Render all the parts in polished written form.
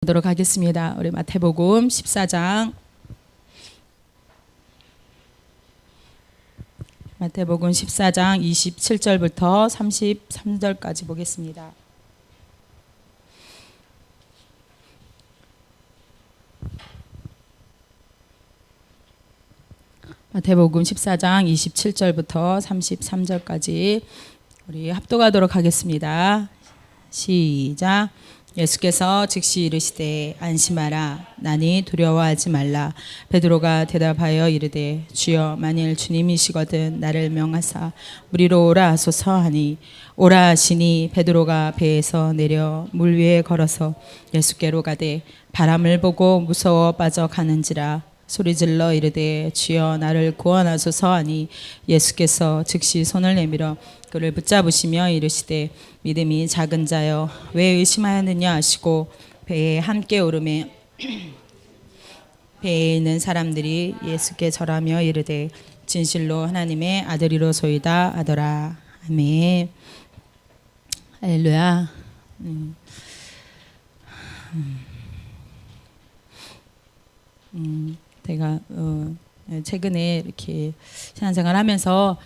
보도록 하겠습니다. 우리 마태복음 14장. 마태복음 14장 27절부터 33절까지 보겠습니다. 마태복음 14장 27절부터 33절까지 우리 합독하도록 하겠습니다. 시작. 예수께서 즉시 이르시되 안심하라 나니 두려워하지 말라. 베드로가 대답하여 이르되 주여 만일 주님이시거든 나를 명하사 무리로 오라 하소서 하니 오라 하시니 베드로가 배에서 내려 물 위에 걸어서 예수께로 가되 바람을 보고 무서워 빠져가는지라 소리질러 이르되 주여 나를 구원하소서 하니 예수께서 즉시 손을 내밀어 그를 붙잡으시며 이르시되 믿음이 작은 자여 왜 의심하였느냐 하시고 배에 함께 오르매 배에 있는 사람들이 예수께 절하며 이르되 진실로 하나님의 아들이로소이다 하더라. 아멘. 할렐루야. 제가 최근에 이렇게 신앙생활하면서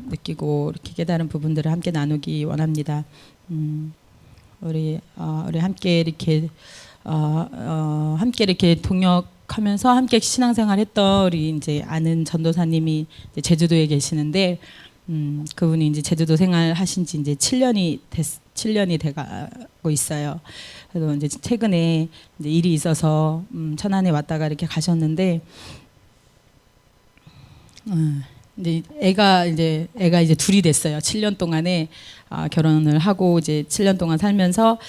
느끼고 이렇게 깨달은 부분들을 함께 나누기 원합니다. 우리 함께 이렇게 함께 이렇게 동역하면서 함께 신앙생활했던 우리 이제 아는 전도사님이 이제 제주도에 계시는데 그분이 이제 제주도 생활하신 지 이제 7년이 돼가고 있어요. 그래서 이제 최근에 이제 일이 있어서 천안에 왔다가 이렇게 가셨는데 이제 애가 이제 둘이 됐어요. 7년 동안에 결혼을 하고 이제 7년 동안 살면서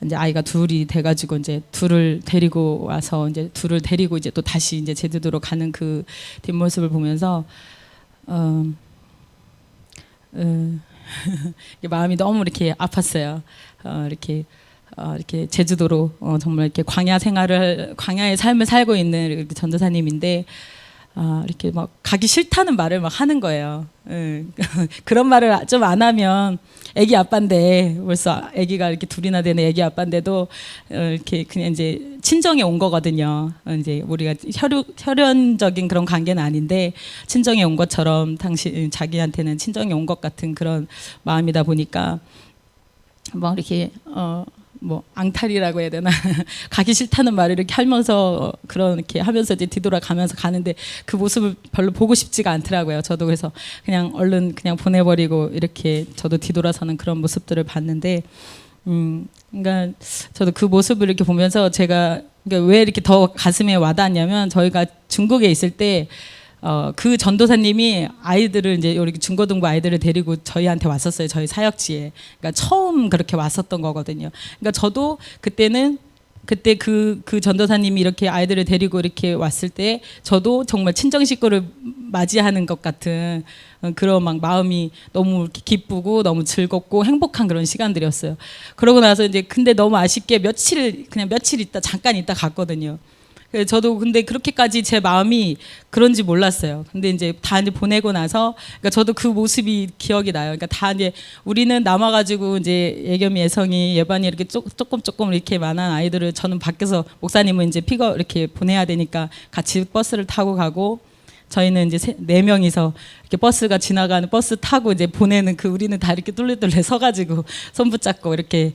이제 아이가 둘이 돼가지고 이제 둘을 데리고 와서 이제 둘을 데리고 이제 또 다시 이제 제주도로 가는 그 뒷모습을 보면서 마음이 너무 이렇게 아팠어요. 이렇게 제주도로 정말 이렇게 광야의 삶을 살고 있는 전도사님인데 이렇게 막 가기 싫다는 말을 막 하는 거예요. 그런 말을 좀 안 하면 아기 아빠인데 벌써 아기가 이렇게 둘이나 되는 아기 아빠인데도 이렇게 그냥 이제 친정에 온 거거든요. 이제 우리가 혈연적인 그런 관계는 아닌데 친정에 온 것처럼 자기한테는 친정에 온 것 같은 그런 마음이다 보니까 막 이렇게 뭐 앙탈이라고 해야 되나 가기 싫다는 말을 이렇게 하면서 그렇게 하면서 이제 뒤돌아가면서 가는데 그 모습을 별로 보고 싶지가 않더라고요. 저도 그래서 그냥 얼른 그냥 보내버리고 이렇게 저도 뒤돌아서는 그런 모습들을 봤는데 그러니까 저도 그 모습을 이렇게 보면서 제가 그러니까 왜 이렇게 더 가슴에 와닿았냐면 저희가 중국에 있을 때 그 전도사님이 아이들을 이제 우리 중고등부 아이들을 데리고 저희한테 왔었어요. 저희 사역지에. 그러니까 처음 그렇게 왔었던 거거든요. 그러니까 저도 그때 그 전도사님이 이렇게 아이들을 데리고 이렇게 왔을 때 저도 정말 친정 식구를 맞이하는 것 같은 그런 막 마음이 너무 이렇게 기쁘고 너무 즐겁고 행복한 그런 시간들이었어요. 그러고 나서 이제 근데 너무 아쉽게 며칠 있다 잠깐 있다 갔거든요. 저도 근데 그렇게까지 제 마음이 그런지 몰랐어요. 근데 이제 다 이제 보내고 나서, 그러니까 저도 그 모습이 기억이 나요. 그러니까 다 이제 우리는 남아가지고 이제 예겸이, 예성이, 예반이 이렇게 조금 이렇게 많은 아이들을 저는 밖에서 목사님은 이제 픽업 이렇게 보내야 되니까 같이 버스를 타고 가고 저희는 이제 4명이서 이렇게 버스가 지나가는 버스 타고 이제 보내는 우리는 다 이렇게 뚫레뚫레 서가지고 손 붙잡고 이렇게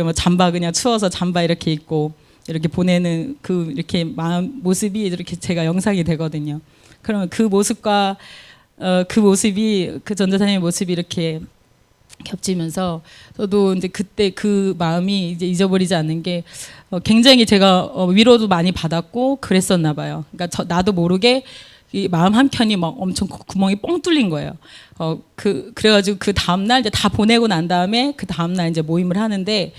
뭐 잠바 그냥 추워서 잠바 이렇게 입고 이렇게 보내는 이렇게 모습이 이렇게 제가 영상이 되거든요. 그러면 그 모습과 그 모습이 그 전도사님의 모습이 이렇게 겹치면서 저도 이제 그때 그 마음이 이제 잊어버리지 않는 게 굉장히 제가 위로도 많이 받았고 그랬었나 봐요. 그러니까 나도 모르게 이 마음 한켠이 막 엄청 구멍이 뻥 뚫린 거예요. 그래가지고 그 다음날 이제 다 보내고 난 다음에 그 다음날 이제 모임을 하는데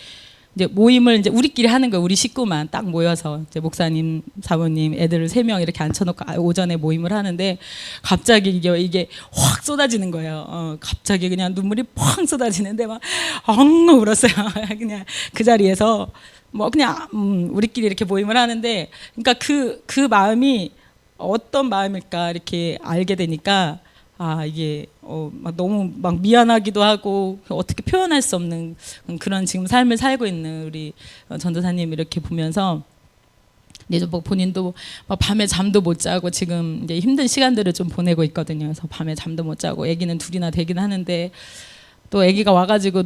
이제 모임을 이제 우리끼리 하는 거예요. 우리 식구만 딱 모여서 이제 목사님, 사모님, 애들을 3명 이렇게 앉혀놓고 오전에 모임을 하는데 갑자기 이게 확 쏟아지는 거예요. 갑자기 그냥 눈물이 펑 쏟아지는데 막 엉엉 울었어요. 그냥 그 자리에서 뭐 그냥 우리끼리 이렇게 모임을 하는데 그러니까 그 마음이 어떤 마음일까 이렇게 알게 되니까 이게 막 너무 막 미안하기도 하고 어떻게 표현할 수 없는 그런 지금 삶을 살고 있는 우리 전도사님 이렇게 보면서 이제 뭐 본인도 막 밤에 잠도 못 자고 지금 이제 힘든 시간들을 좀 보내고 있거든요. 그래서 밤에 잠도 못 자고 아기는 둘이나 되긴 하는데 또 아기가 와가지고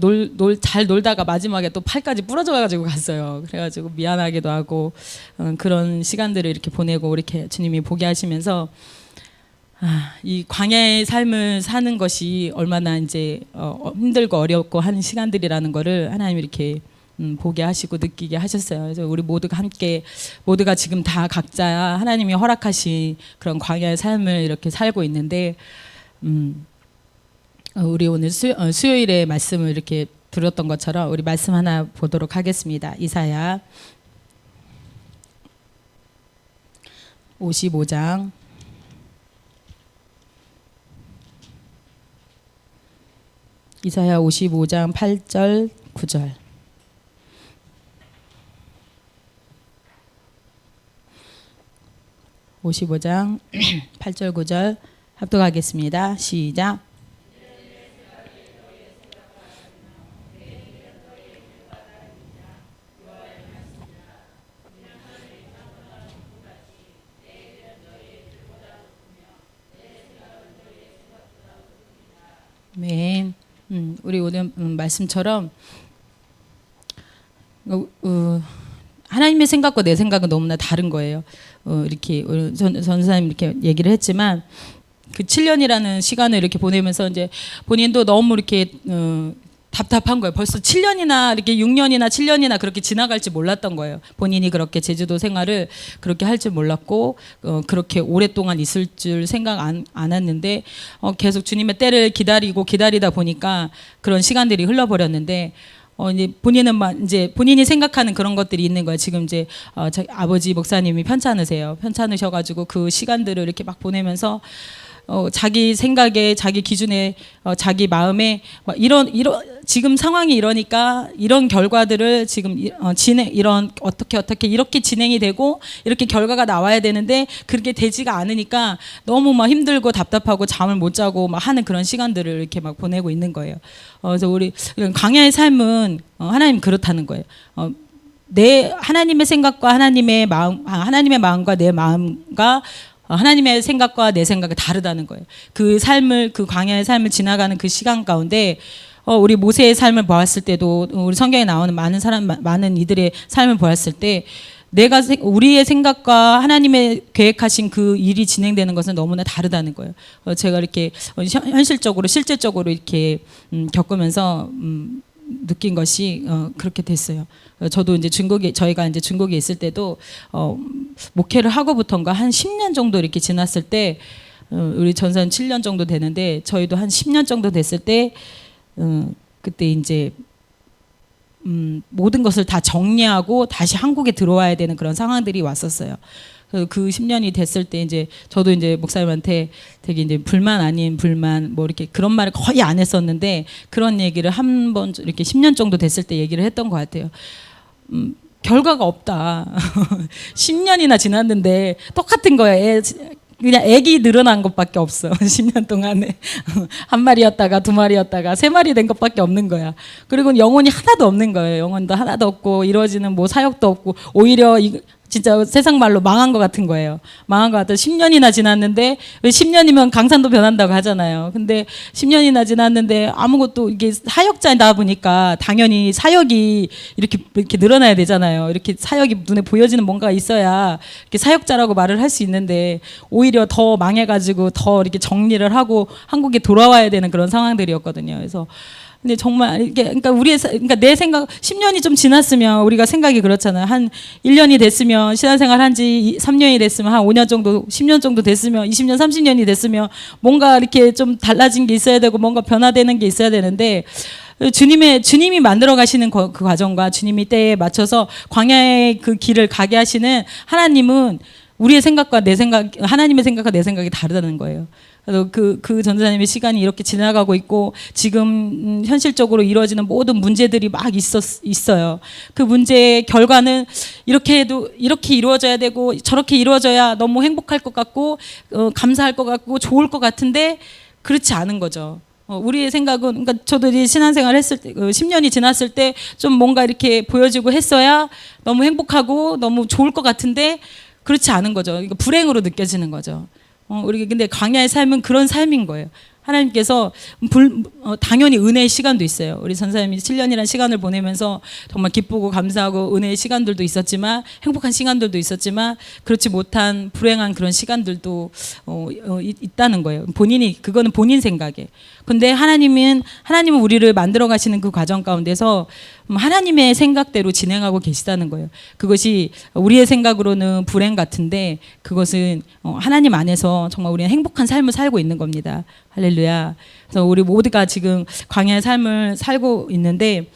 잘 놀다가 마지막에 또 팔까지 부러져가지고 갔어요. 그래가지고 미안하기도 하고 그런 시간들을 이렇게 보내고 이렇게 주님이 보게 하시면서 이 광야의 삶을 사는 것이 얼마나 이제 힘들고 어렵고 하는 시간들이라는 거를 하나님이 이렇게 보게 하시고 느끼게 하셨어요. 그래서 우리 모두가 함께 모두가 지금 다 각자 하나님이 허락하신 그런 광야의 삶을 이렇게 살고 있는데 우리 오늘 수요일에 말씀을 이렇게 들었던 것처럼 우리 말씀 하나 보도록 하겠습니다. 이사야 55장 이사야 55장 8절 9절 55장 8절 9절 합독하겠습니다. 시작. 네. 우리 오늘 말씀처럼 하나님의 생각과 내 생각은 너무나 다른 거예요. 이렇게 전사님 이렇게 얘기를 했지만 그 7년이라는 시간을 이렇게 보내면서 이제 본인도 너무 이렇게 답답한 거예요. 벌써 7년이나 이렇게 6년이나 7년이나 그렇게 지나갈지 몰랐던 거예요. 본인이 그렇게 제주도 생활을 그렇게 할 줄 몰랐고 그렇게 오랫동안 있을 줄 생각 안 했는데 계속 주님의 때를 기다리다 보니까 그런 시간들이 흘러버렸는데 이제 이제 본인이 생각하는 그런 것들이 있는 거예요. 지금 이제 아버지 목사님이 편찮으셔가지고 그 시간들을 이렇게 막 보내면서 자기 생각에 자기 기준에 자기 마음에 지금 상황이 이러니까 이런 결과들을 지금 어떻게 이렇게 진행이 되고 이렇게 결과가 나와야 되는데 그렇게 되지가 않으니까 너무 막 힘들고 답답하고 잠을 못 자고 막 하는 그런 시간들을 이렇게 막 보내고 있는 거예요. 그래서 우리 광야의 삶은 하나님 그렇다는 거예요. 내 하나님의 생각과 하나님의 마음과 내 마음과 하나님의 생각과 내 생각이 다르다는 거예요. 그 광야의 삶을 지나가는 그 시간 가운데 우리 모세의 삶을 보았을 때도 우리 성경에 나오는 많은 이들의 삶을 보았을 때 우리의 생각과 하나님의 계획하신 그 일이 진행되는 것은 너무나 다르다는 거예요. 제가 이렇게 실질적으로 이렇게 겪으면서 느낀 것이 그렇게 됐어요. 저도 이제 저희가 이제 중국에 있을 때도 목회를 하고부터인가 한 10년 정도 이렇게 지났을 때 우리 전사는 7년 정도 되는데 저희도 한 10년 정도 됐을 때 그때 이제 모든 것을 다 정리하고 다시 한국에 들어와야 되는 그런 상황들이 왔었어요. 그 10년이 됐을 때 이제 저도 이제 목사님한테 되게 이제 불만 아닌 불만 뭐 이렇게 그런 말을 거의 안 했었는데 그런 얘기를 한 번 이렇게 10년 정도 됐을 때 얘기를 했던 것 같아요. 결과가 없다. 10년이나 지났는데 똑같은 거야. 그냥 애기 늘어난 것밖에 없어. 10년 동안에 한 마리였다가 두 마리였다가 세 마리 된 것밖에 없는 거야. 그리고 영혼이 하나도 없는 거예요. 영혼도 하나도 없고 이루어지는 뭐 사역도 없고 오히려 진짜 세상 말로 망한 것 같은 거예요. 망한 것 같아. 10년이나 지났는데 왜 10년이면 강산도 변한다고 하잖아요. 근데 10년이나 지났는데 아무것도 이게 사역자다 보니까 당연히 사역이 이렇게 늘어나야 되잖아요. 이렇게 사역이 눈에 보여지는 뭔가가 있어야 이렇게 사역자라고 말을 할 수 있는데 오히려 더 망해가지고 더 이렇게 정리를 하고 한국에 돌아와야 되는 그런 상황들이었거든요. 그래서 근데 정말 이게 그러니까 내 생각 10년이 좀 지났으면 우리가 생각이 그렇잖아요. 한 1년이 됐으면 신앙생활 한 지 3년이 됐으면 한 5년 정도 10년 정도 됐으면 20년 30년이 됐으면 뭔가 이렇게 좀 달라진 게 있어야 되고 뭔가 변화되는 게 있어야 되는데 주님이 만들어 가시는 그 과정과 주님이 때에 맞춰서 광야의 그 길을 가게 하시는 하나님은 우리의 생각과 하나님의 생각과 내 생각이 다르다는 거예요. 그래서 그 전도사님의 시간이 이렇게 지나가고 있고 지금 현실적으로 이루어지는 모든 문제들이 막 있어요. 그 문제의 결과는 이렇게 이루어져야 되고 저렇게 이루어져야 너무 행복할 것 같고 감사할 것 같고 좋을 것 같은데 그렇지 않은 거죠. 우리의 생각은, 그러니까 저도 이제 신앙생활 했을 때, 10년이 지났을 때 좀 뭔가 이렇게 보여지고 했어야 너무 행복하고 너무 좋을 것 같은데 그렇지 않은 거죠. 그러니까 불행으로 느껴지는 거죠. 우리 근데 광야의 삶은 그런 삶인 거예요. 하나님께서 당연히 은혜의 시간도 있어요. 우리 전사님이 7년이라는 시간을 보내면서 정말 기쁘고 감사하고 은혜의 시간들도 있었지만, 행복한 시간들도 있었지만, 그렇지 못한 불행한 그런 시간들도 있다는 거예요. 그거는 본인 생각에. 근데 하나님은 우리를 만들어 가시는 그 과정 가운데서 하나님의 생각대로 진행하고 계시다는 거예요. 그것이 우리의 생각으로는 불행 같은데 그것은 하나님 안에서 정말 우리는 행복한 삶을 살고 있는 겁니다. 할렐루야. 그래서 우리 모두가 지금 광야의 삶을 살고 있는데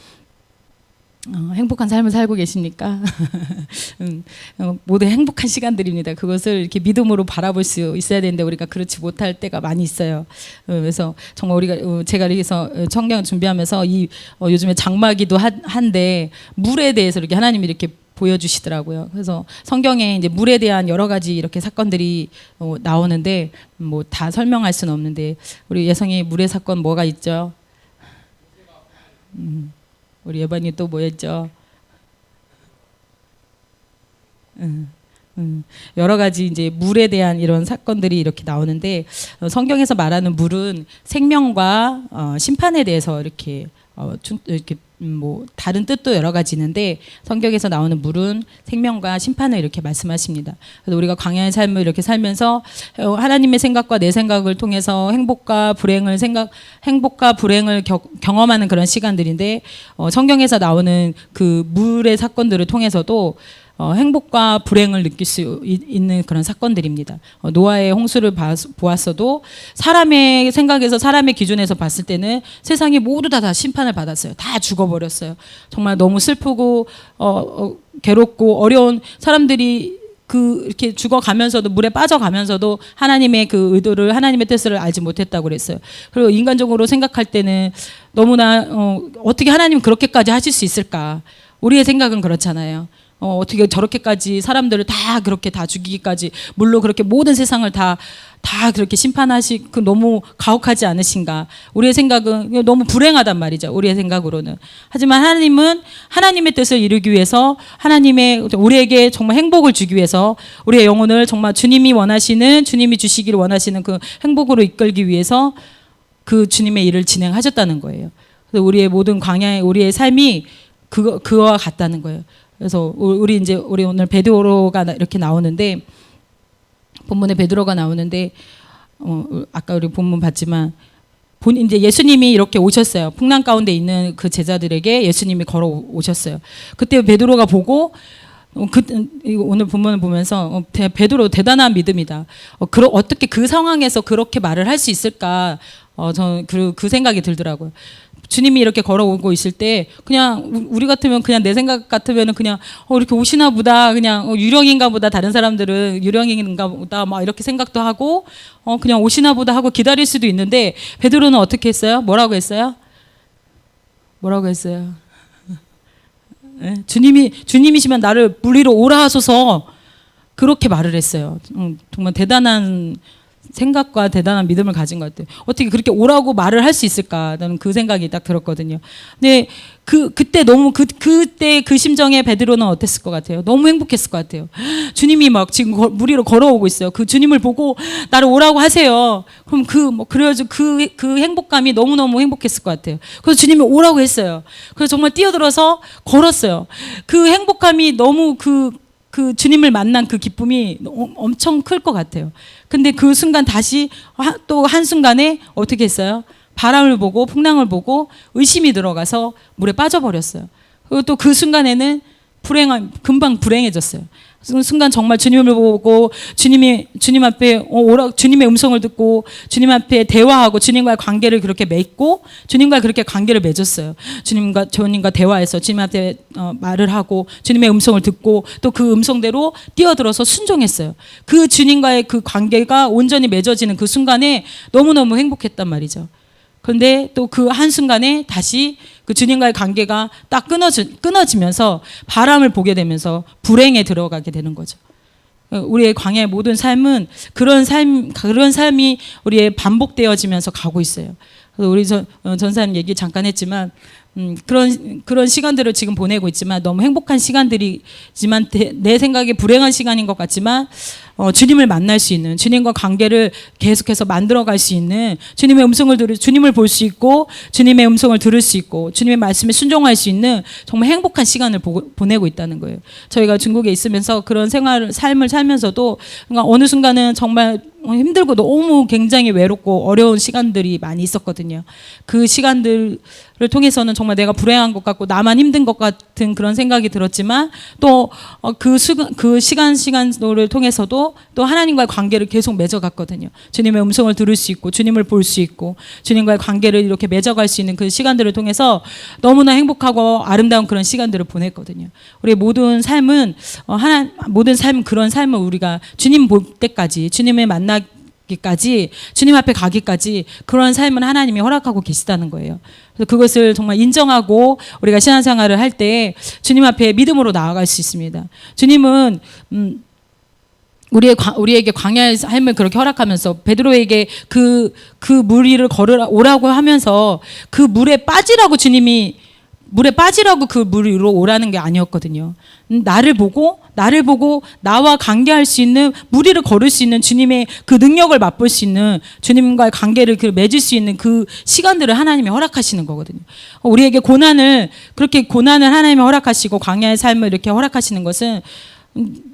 행복한 삶을 살고 계십니까? 모두 행복한 시간들입니다. 그것을 이렇게 믿음으로 바라볼 수 있어야 되는데 우리가 그렇지 못할 때가 많이 있어요. 그래서 정말 제가 여기서 성경 준비하면서 요즘에 장마기도 한데 물에 대해서 이렇게 하나님이 이렇게 보여주시더라고요. 그래서 성경에 이제 물에 대한 여러 가지 이렇게 사건들이 나오는데 뭐 다 설명할 수는 없는데 우리 예성이 물의 사건 뭐가 있죠? 우리 예반이 또 뭐였죠? 여러 가지 이제 물에 대한 이런 사건들이 이렇게 나오는데 성경에서 말하는 물은 생명과 심판에 대해서 이렇게 뭐 다른 뜻도 여러 가지 있는데 성경에서 나오는 물은 생명과 심판을 이렇게 말씀하십니다. 그래서 우리가 광야의 삶을 이렇게 살면서 하나님의 생각과 내 생각을 통해서 행복과 불행을 경험하는 그런 시간들인데 성경에서 나오는 그 물의 사건들을 통해서도 행복과 불행을 느낄 수 있는 그런 사건들입니다. 노아의 홍수를 보았어도 사람의 생각에서 사람의 기준에서 봤을 때는 세상이 모두 다 심판을 받았어요. 다 죽어버렸어요. 정말 너무 슬프고 괴롭고 어려운 사람들이 이렇게 죽어가면서도 물에 빠져가면서도 하나님의 그 의도를 하나님의 뜻을 알지 못했다고 그랬어요. 그리고 인간적으로 생각할 때는 너무나 어떻게 하나님 그렇게까지 하실 수 있을까? 우리의 생각은 그렇잖아요. 어떻게 저렇게까지 사람들을 다 그렇게 다 죽이기까지 물로 그렇게 모든 세상을 다 그렇게 너무 가혹하지 않으신가? 우리의 생각은 너무 불행하단 말이죠. 우리의 생각으로는. 하지만 하나님은 하나님의 뜻을 이루기 위해서 우리에게 정말 행복을 주기 위해서 우리의 영혼을 정말 주님이 주시기를 원하시는 그 행복으로 이끌기 위해서 그 주님의 일을 진행하셨다는 거예요. 그래서 우리의 모든 우리의 삶이 그와 같다는 거예요. 그래서 우리 오늘 베드로가 이렇게 나오는데 본문에 베드로가 나오는데 아까 우리 본문 봤지만 이제 예수님이 이렇게 오셨어요. 풍랑 가운데 있는 그 제자들에게 예수님이 걸어 오셨어요. 그때 베드로가 보고 오늘 본문을 보면서 베드로 대단한 믿음이다. 어떻게 그 상황에서 그렇게 말을 할 수 있을까? 저는 그 생각이 들더라고요. 주님이 이렇게 걸어오고 있을 때 그냥 우리 같으면 그냥 내 생각 같으면은 그냥 이렇게 오시나 보다 그냥 유령인가 보다 다른 사람들은 유령인가 보다 막 이렇게 생각도 하고 그냥 오시나 보다 하고 기다릴 수도 있는데 베드로는 어떻게 했어요? 뭐라고 했어요? 네? 주님이시면 나를 물 위로 오라 하소서 그렇게 말을 했어요. 정말 대단한 생각과 대단한 믿음을 가진 것 같아요. 어떻게 그렇게 오라고 말을 할 수 있을까? 나는 그 생각이 딱 들었거든요. 근데 그때 그 심정에 베드로는 어땠을 것 같아요? 너무 행복했을 것 같아요. 주님이 막 지금 물 위로 걸어오고 있어요. 그 주님을 보고 나를 오라고 하세요. 그럼 그래가지고 그 행복감이 너무너무 행복했을 것 같아요. 그래서 주님이 오라고 했어요. 그래서 정말 뛰어들어서 걸었어요. 그 행복감이 너무 그 주님을 만난 그 기쁨이 엄청 클 것 같아요. 근데 그 순간 다시 또 한순간에 어떻게 했어요? 바람을 보고 풍랑을 보고 의심이 들어가서 물에 빠져버렸어요. 그리고 또 그 순간에는 금방 불행해졌어요. 순간 정말 주님을 보고 주님 앞에 주님의 음성을 듣고 주님 앞에 대화하고 주님과의 관계를 그렇게 맺고 주님과 그렇게 관계를 맺었어요. 주님과 대화해서 주님 앞에 말을 하고 주님의 음성을 듣고 또 그 음성대로 뛰어들어서 순종했어요. 그 주님과의 그 관계가 온전히 맺어지는 그 순간에 너무너무 행복했단 말이죠. 그런데 또 그 한순간에 다시 그 주님과의 관계가 딱 끊어지면서 바람을 보게 되면서 불행에 들어가게 되는 거죠. 우리의 광야의 모든 삶은 그런 삶이 우리의 반복되어지면서 가고 있어요. 그래서 우리 전사님 얘기 잠깐 했지만 그런 시간들을 지금 보내고 있지만 너무 행복한 시간들이지만 내 생각에 불행한 시간인 것 같지만 주님을 만날 수 있는, 주님과 관계를 계속해서 만들어갈 수 있는, 주님의 음성을 주님을 볼 수 있고 주님의 음성을 들을 수 있고 주님의 말씀에 순종할 수 있는 정말 행복한 시간을 보내고 있다는 거예요. 저희가 중국에 있으면서 그런 삶을 살면서도 어느 순간은 정말 힘들고 너무 굉장히 외롭고 어려운 시간들이 많이 있었거든요. 그 시간들을 통해서는 정말 내가 불행한 것 같고 나만 힘든 것 같은 그런 생각이 들었지만 또 그 시간들을 통해서도 또 하나님과의 관계를 계속 맺어갔거든요. 주님의 음성을 들을 수 있고 주님을 볼 수 있고 주님과의 관계를 이렇게 맺어갈 수 있는 그 시간들을 통해서 너무나 행복하고 아름다운 그런 시간들을 보냈거든요. 우리의 모든 삶은 그런 삶을 우리가 주님 볼 때까지, 주님을 만나기까지, 주님 앞에 가기까지 그런 삶을 하나님이 허락하고 계시다는 거예요. 그래서 그것을 정말 인정하고 우리가 신앙생활을 할 때 주님 앞에 믿음으로 나아갈 수 있습니다. 주님은 우리에게 광야의 삶을 그렇게 허락하면서 베드로에게 그 물 위를 오라고 하면서 그 물에 빠지라고 그 물 위로 오라는 게 아니었거든요. 나를 보고 나와 관계할 수 있는, 물 위를 걸을 수 있는 주님의 그 능력을 맛볼 수 있는, 주님과의 관계를 맺을 수 있는 그 시간들을 하나님이 허락하시는 거거든요. 우리에게 그렇게 고난을 하나님이 허락하시고 광야의 삶을 이렇게 허락하시는 것은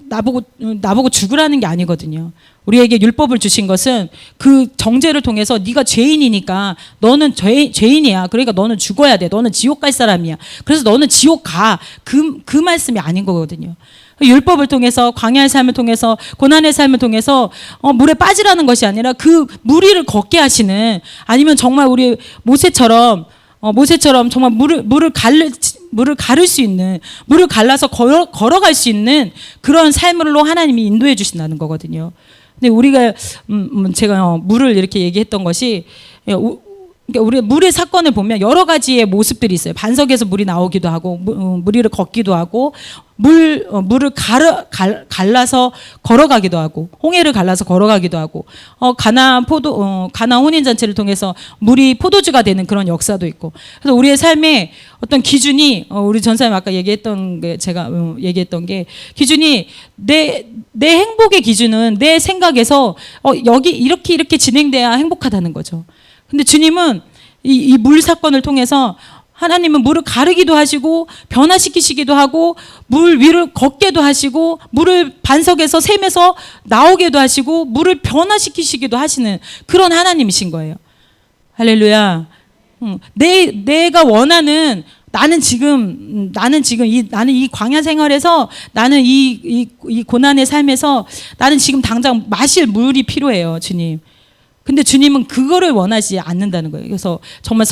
나보고 죽으라는 게 아니거든요. 우리에게 율법을 주신 것은 그 정죄를 통해서 네가 죄인이니까 너는 죄인이야. 그러니까 너는 죽어야 돼. 너는 지옥 갈 사람이야. 그래서 너는 지옥 가. 그 말씀이 아닌 거거든요. 율법을 통해서, 광야의 삶을 통해서, 고난의 삶을 통해서 물에 빠지라는 것이 아니라 그 물 위를 걷게 하시는, 아니면 정말 우리 모세처럼 정말 물을 가를 수 있는, 물을 갈라서 걸어갈 수 있는 그런 삶으로 하나님이 인도해 주신다는 거거든요. 근데 우리가 제가 물을 이렇게 얘기했던 것이, 그러니까 우리 물의 사건을 보면 여러 가지의 모습들이 있어요. 반석에서 물이 나오기도 하고, 물 위를 걷기도 하고, 물을 갈라서 걸어가기도 하고, 홍해를 갈라서 걸어가기도 하고, 가나안 혼인 잔치를 통해서 물이 포도주가 되는 그런 역사도 있고. 그래서 우리의 삶의 어떤 기준이, 우리 전사님 아까 얘기했던 게, 제가 얘기했던 게, 기준이 내 행복의 기준은 내 생각에서 여기 이렇게 진행돼야 행복하다는 거죠. 근데 주님은 이 물 사건을 통해서 하나님은 물을 가르기도 하시고 변화시키시기도 하고 물 위를 걷게도 하시고 물을 반석에서 샘에서 나오게도 하시고 물을 변화시키시기도 하시는 그런 하나님이신 거예요. 할렐루야. 내가 원하는, 나는 지금 이 광야 생활에서, 나는 이 고난의 삶에서 나는 지금 당장 마실 물이 필요해요, 주님. 근데 주님은 그거를 원하지 않는다는 거예요. 그래서 정말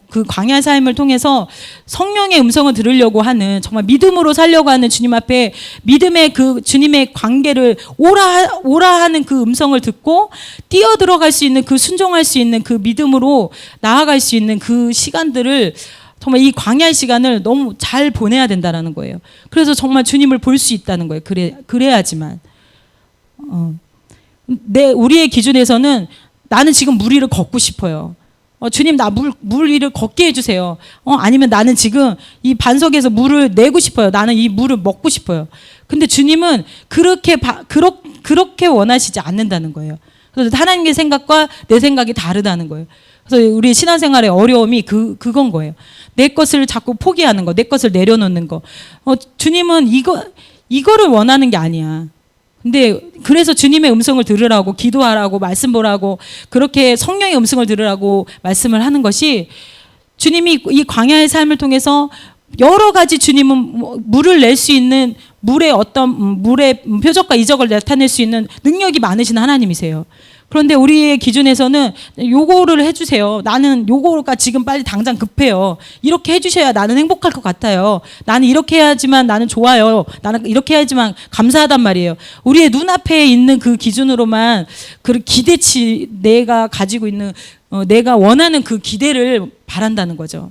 그 광야의 삶을 통해서 성령의 음성을 들으려고 하는, 정말 믿음으로 살려고 하는 주님 앞에 믿음의 그 주님의 관계를 오라 하는 그 음성을 듣고 뛰어들어갈 수 있는, 그 순종할 수 있는 그 믿음으로 나아갈 수 있는 그 시간들을, 정말 이 광야의 시간을 너무 잘 보내야 된다는 거예요. 그래서 정말 주님을 볼 수 있다는 거예요. 그래야지만. 우리의 기준에서는 나는 지금 물 위를 걷고 싶어요. 주님, 나 물 위를 걷게 해주세요. 아니면 나는 지금 이 반석에서 물을 내고 싶어요. 나는 이 물을 먹고 싶어요. 근데 주님은 그렇게 원하시지 않는다는 거예요. 그래서 하나님의 생각과 내 생각이 다르다는 거예요. 그래서 우리 신앙생활의 어려움이 그건 거예요. 내 것을 자꾸 포기하는 거, 내 것을 내려놓는 거. 주님은 이거를 원하는 게 아니야. 근데 그래서 주님의 음성을 들으라고, 기도하라고, 말씀 보라고, 그렇게 성령의 음성을 들으라고 말씀을 하는 것이, 주님이 이 광야의 삶을 통해서 여러 가지, 주님은 물을 낼 수 있는, 물의 표적과 이적을 나타낼 수 있는 능력이 많으신 하나님이세요. 그런데 우리의 기준에서는 요거를 해주세요. 나는 요거가 지금 빨리 당장 급해요. 이렇게 해주셔야 나는 행복할 것 같아요. 나는 이렇게 해야지만 나는 좋아요. 나는 이렇게 해야지만 감사하단 말이에요. 우리의 눈앞에 있는 그 기준으로만 그 기대치, 내가 가지고 있는 내가 원하는 그 기대를 바란다는 거죠.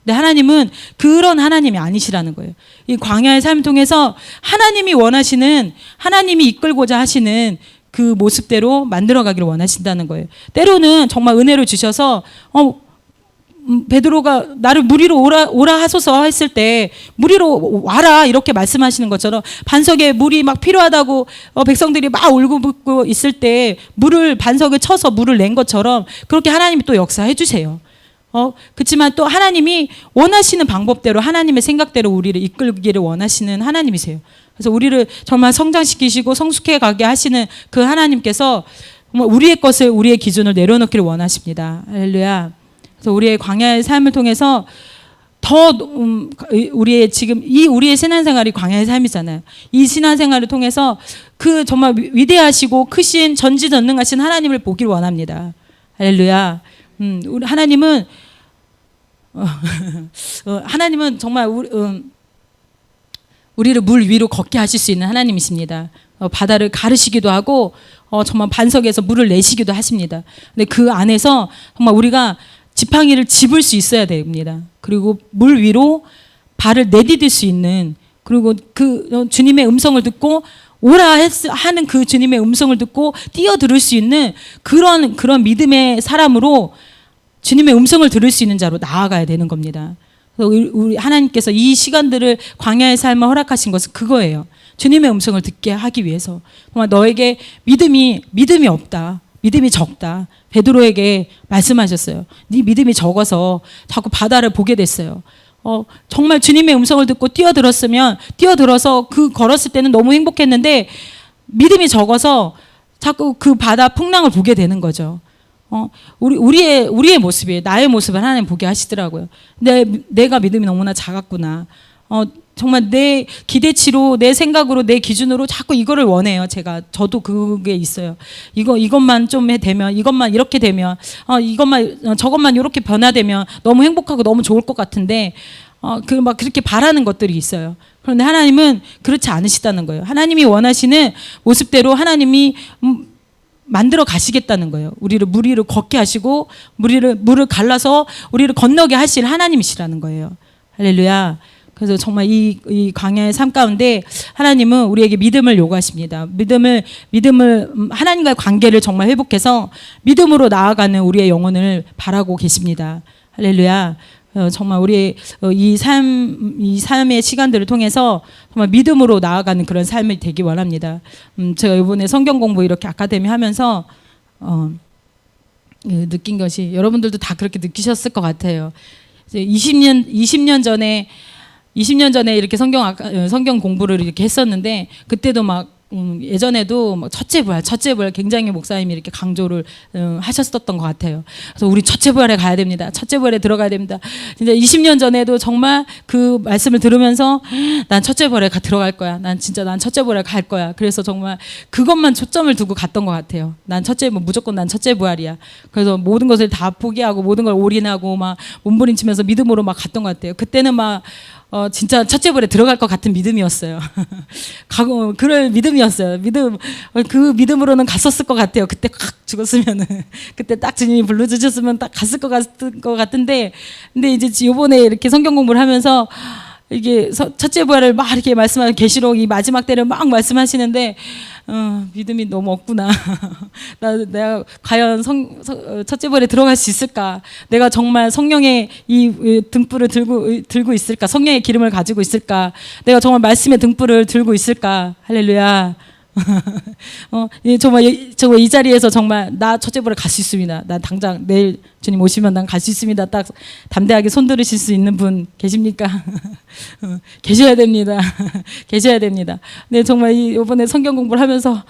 근데 하나님은 그런 하나님이 아니시라는 거예요. 이 광야의 삶을 통해서 하나님이 원하시는, 하나님이 이끌고자 하시는 그 모습대로 만들어가기를 원하신다는 거예요. 때로는 정말 은혜를 주셔서 베드로가 나를 물 위로 오라 하소서 했을 때 물 위로 와라 이렇게 말씀하시는 것처럼 반석에 물이 막 필요하다고 백성들이 막 울고불고 있을 때 물을 반석에 쳐서 물을 낸 것처럼 그렇게 하나님이 또 역사해 주세요. 그렇지만 또 하나님이 원하시는 방법대로 하나님의 생각대로 우리를 이끌기를 원하시는 하나님이세요. 그래서 우리를 정말 성장시키시고 성숙해 가게 하시는 그 하나님께서 정말 우리의 것을, 우리의 기준을 내려놓기를 원하십니다. 할렐루야. 그래서 우리의 광야의 삶을 통해서 더 우리의 지금 우리의 신앙생활이 광야의 삶이잖아요. 이 신앙생활을 통해서 그 정말 위대하시고 크신 전지전능하신 하나님을 보기를 원합니다. 할렐루야. 우리 하나님은 하나님은 정말 우리를 물 위로 걷게 하실 수 있는 하나님이십니다. 바다를 가르시기도 하고 정말 반석에서 물을 내시기도 하십니다. 근데 그 안에서 정말 우리가 지팡이를 짚을 수 있어야 됩니다. 그리고 물 위로 발을 내디딜 수 있는, 그리고 그 주님의 음성을 듣고 오라 하는 그 주님의 음성을 듣고 뛰어들을 수 있는 그런 믿음의 사람으로 주님의 음성을 들을 수 있는 자로 나아가야 되는 겁니다. 우리 하나님께서 이 시간들을 광야의 삶을 허락하신 것은 그거예요. 주님의 음성을 듣게 하기 위해서. 정말 너에게 믿음이 없다, 믿음이 적다, 베드로에게 말씀하셨어요. 네 믿음이 적어서 자꾸 바다를 보게 됐어요. 정말 주님의 음성을 듣고 뛰어들어서 걸었을 때는 너무 행복했는데 믿음이 적어서 자꾸 그 바다 풍랑을 보게 되는 거죠. 우리의 모습이에요. 나의 모습을 하나님 보게 하시더라고요. 내가 믿음이 너무나 작았구나. 정말 내 기대치로, 내 생각으로, 내 기준으로 자꾸 이거를 원해요. 저도 그게 있어요. 이것만 좀 되면, 이것만 이렇게 되면, 저것만 이렇게 변화되면 너무 행복하고 너무 좋을 것 같은데, 그렇게 바라는 것들이 있어요. 그런데 하나님은 그렇지 않으시다는 거예요. 하나님이 원하시는 모습대로 하나님이 만들어 가시겠다는 거예요. 우리를 물 위로 걷게 하시고 물을 갈라서 우리를 건너게 하실 하나님이시라는 거예요. 할렐루야. 그래서 정말 이 광야의 삶 가운데 하나님은 우리에게 믿음을 요구하십니다. 믿음을 하나님과의 관계를 정말 회복해서 믿음으로 나아가는 우리의 영혼을 바라고 계십니다. 할렐루야. 정말 우리의 이 삶의 시간들을 통해서 정말 믿음으로 나아가는 그런 삶이 되기 원합니다. 제가 이번에 성경 공부 이렇게 아카데미 하면서 느낀 것이, 여러분들도 다 그렇게 느끼셨을 것 같아요. 이제 20년 전에 이렇게 성경 공부를 이렇게 했었는데, 그때도 막 예전에도 막 첫째 부활 굉장히 목사님이 이렇게 강조를 하셨었던 것 같아요. 그래서 우리 첫째 부활에 가야 됩니다. 첫째 부활에 들어가야 됩니다. 진짜 20년 전에도 정말 그 말씀을 들으면서 난 첫째 부활에 들어갈 거야. 난 첫째 부활에 갈 거야. 그래서 정말 그것만 초점을 두고 갔던 것 같아요. 무조건 난 첫째 부활이야. 그래서 모든 것을 다 포기하고 모든 걸 올인하고 막 몸부림치면서 믿음으로 막 갔던 것 같아요. 그때는 막 진짜 첫째 부활에 들어갈 것 같은 믿음이었어요. 그럴 믿음이었어요. 그 믿음으로는 갔었을 것 같아요. 그때 확 죽었으면은, 그때 딱 주님이 불러주셨으면 딱 갔을 것 같은데, 근데 이제 요번에 이렇게 성경 공부를 하면서 이게 첫째 부활을 막 이렇게 말씀하는 계시록 이 마지막 때를 막 말씀하시는데, 믿음이 너무 없구나. 내가 과연 첫째 부활에 들어갈 수 있을까? 내가 정말 성령의 이 등불을 들고 있을까? 성령의 기름을 가지고 있을까? 내가 정말 말씀의 등불을 들고 있을까? 할렐루야. 정말 이 자리에서 정말 나 첫째 부활에 갈 수 있습니다. 난 당장 내일 주님 오시면 난 갈 수 있습니다. 딱 담대하게 손 들으실 수 있는 분 계십니까? 계셔야 됩니다. 계셔야 됩니다. 네, 정말 이번에 성경 공부를 하면서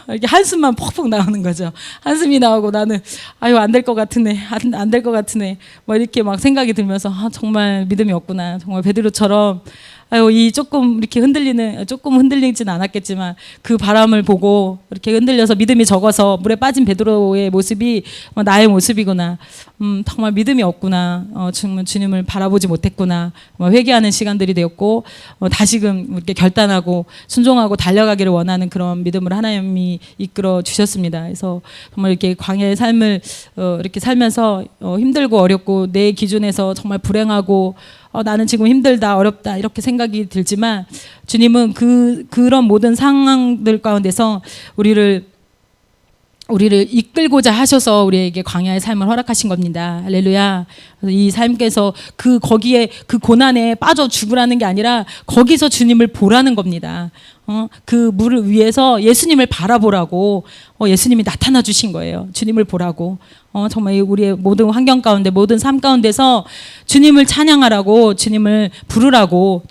이렇게 한숨만 퍽퍽 나오는 거죠. 한숨이 나오고 나는 안 될 것 같으네, 안 될 것 같으네, 뭐 이렇게 막 생각이 들면서 정말 믿음이 없구나. 정말 베드로처럼 아유, 이 조금 이렇게 조금 흔들리진 않았겠지만 그 바람을 보고 이렇게 흔들려서 믿음이 적어서 물에 빠진 베드로의 모습이 나의 모습이구나. 정말 믿음이 없구나. 정말 주님을 바라보지 못했구나. 회개하는 시간들이 되었고, 다시금 이렇게 결단하고 순종하고 달려가기를 원하는 그런 믿음을 하나님이 이끌어 주셨습니다. 그래서 정말 이렇게 광야의 삶을 이렇게 살면서 힘들고 어렵고 내 기준에서 정말 불행하고 나는 지금 힘들다, 어렵다 이렇게 생각이 들지만 주님은 그런 모든 상황들 가운데서 우리를 이끌고자 하셔서 우리에게 광야의 삶을 허락하신 겁니다. 할렐루야. 이 삶께서 거기에 그 고난에 빠져 죽으라는 게 아니라 거기서 주님을 보라는 겁니다. 그 물을 위해서 예수님을 바라보라고 예수님이 나타나 주신 거예요. 주님을 보라고. 정말 우리의 모든 환경 가운데, 모든 삶 가운데서 주님을 찬양하라고, 주님을 부르라고,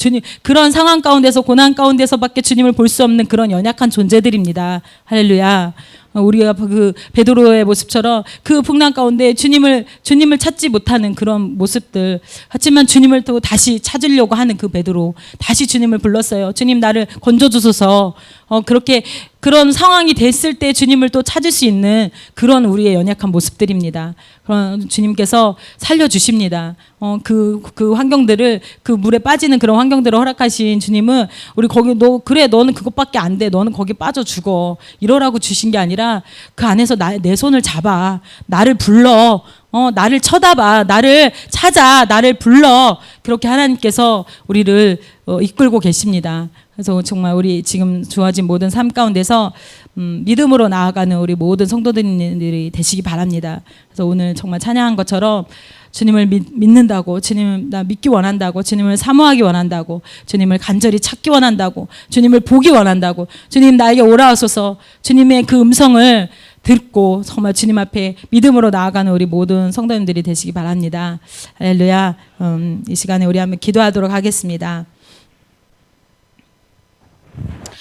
그런 상황 가운데서, 고난 가운데서밖에 주님을 볼 수 없는 그런 연약한 존재들입니다. 할렐루야. 우리가 그 베드로의 모습처럼 그 풍랑 가운데 주님을 찾지 못하는 그런 모습들, 하지만 주님을 또 다시 찾으려고 하는 그 베드로, 다시 주님을 불렀어요. 주님, 나를 건져주소서. 그렇게 그런 상황이 됐을 때 주님을 또 찾을 수 있는 그런 우리의 연약한 모습들입니다. 그런 주님께서 살려주십니다. 그 환경들을, 그 물에 빠지는 그런 환경들을 허락하신 주님은 너는 그것밖에 안 돼. 너는 거기 빠져 죽어. 이러라고 주신 게 아니라 그 안에서 내 손을 잡아. 나를 불러. 나를 쳐다봐. 나를 찾아. 나를 불러. 그렇게 하나님께서 우리를 이끌고 계십니다. 그래서 정말 우리 지금 주어진 모든 삶 가운데서 믿음으로 나아가는 우리 모든 성도들이 되시기 바랍니다. 그래서 오늘 정말 찬양한 것처럼 주님을 믿는다고, 주님을 나 믿기 원한다고, 주님을 사모하기 원한다고, 주님을 간절히 찾기 원한다고, 주님을 보기 원한다고, 주님 나에게 오라하소서, 주님의 그 음성을 듣고 정말 주님 앞에 믿음으로 나아가는 우리 모든 성도님들이 되시기 바랍니다. 할렐루야. 이 시간에 우리 한번 기도하도록 하겠습니다.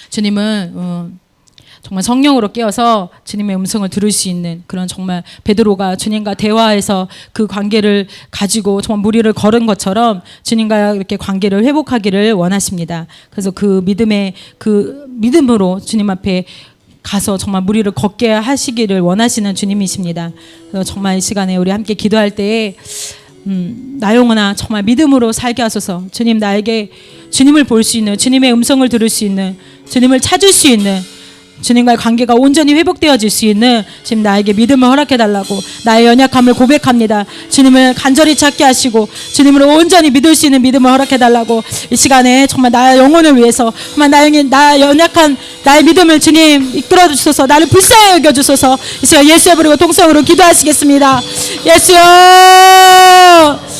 주님은 정말 성령으로 깨어서 주님의 음성을 들을 수 있는 그런, 정말 베드로가 주님과 대화해서 그 관계를 가지고 정말 무리를 걸은 것처럼 주님과 이렇게 관계를 회복하기를 원하십니다. 그래서 그 믿음으로 주님 앞에 가서 정말 무리를 걷게 하시기를 원하시는 주님이십니다. 그래서 정말 이 시간에 우리 함께 기도할 때에 나 영혼아 정말 믿음으로 살게 하소서. 주님, 나에게 주님을 볼 수 있는, 주님의 음성을 들을 수 있는, 주님을 찾을 수 있는, 주님과의 관계가 온전히 회복되어질 수 있는 지금 나에게 믿음을 허락해달라고, 나의 연약함을 고백합니다. 주님을 간절히 찾게 하시고 주님을 온전히 믿을 수 있는 믿음을 허락해달라고, 이 시간에 정말 나의 영혼을 위해서 정말 나 연약한 나의 믿음을 주님 이끌어 주소서. 나를 불쌍히 여겨주소서. 이 시간 예수의 부르고 통성으로 기도하시겠습니다. 예수여.